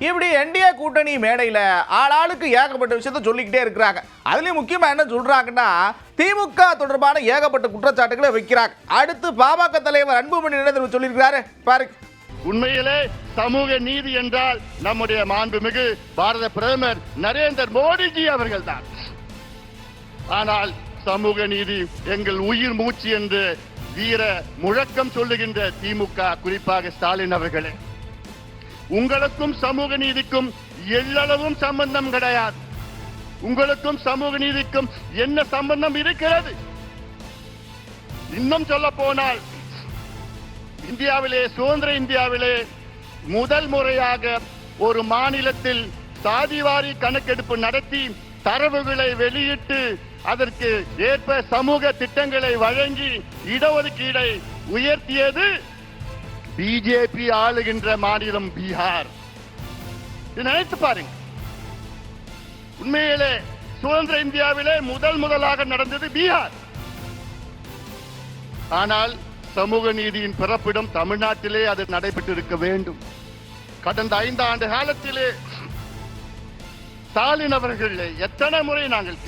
இப்படி என்டிஏ கூட்டணி மேடையில் ஆளாளுக்கு ஏகப்பட்ட விஷயத்த சொல்லிக்கிட்டே இருக்கிறாங்க. அதுலேயும் முக்கியமாக என்ன சொல்றாங்கன்னா, திமுக தொடர்பான ஏகப்பட்ட குற்றச்சாட்டுகளை வைக்கிறாங்க. அடுத்து பாமக தலைவர் அன்புமணி நினைவு சொல்லியிருக்கிறாரு பாருங்க. உண்மையிலே சமூக நீதி என்றால் நம்முடைய மாண்புமிகு பாரத பிரதமர் நரேந்திர மோடிஜி அவர்கள் தான். ஆனால் சமூக நீதி எங்கள் உயிர் மூச்சு என்று வீர முழக்கம் சொல்லுகின்ற திமுக, குறிப்பாக ஸ்டாலின் அவர்களே, உங்களுக்கும் சமூக நீதிக்கும் எள்ளளவும் சம்பந்தம் கிடையாது. உங்களுக்கும் சமூக நீதிக்கும் என்ன சம்பந்தம் இருக்கிறது? இன்னும் சொல்ல போனால், இந்தியாவிலே, சுதந்திர இந்தியாவிலே முதல் முறையாக ஒரு மாநிலத்தில் சாதிவாரி கணக்கெடுப்பு நடத்தி தரவுகளை வெளியிட்டு அதற்கு ஏற்ப சமூக திட்டங்களை வழங்கி இடஒதுக்கீடை உயர்த்தியது பிஜேபி ஆளுகின்ற மாநிலம் பீகார். நினைத்து பாருங்க. உண்மையிலே சுதந்திர இந்தியாவிலே முதலாக நடந்தது பீகார். ஆனால் சமூக நீதியின் பிறப்பிடம் தமிழ்நாட்டிலே அது நடைபெற்றிருக்க வேண்டும். கடந்த 5 ஆண்டு காலத்திலே ஸ்டாலின் அவர்கள் எத்தனை முறை நாங்கள்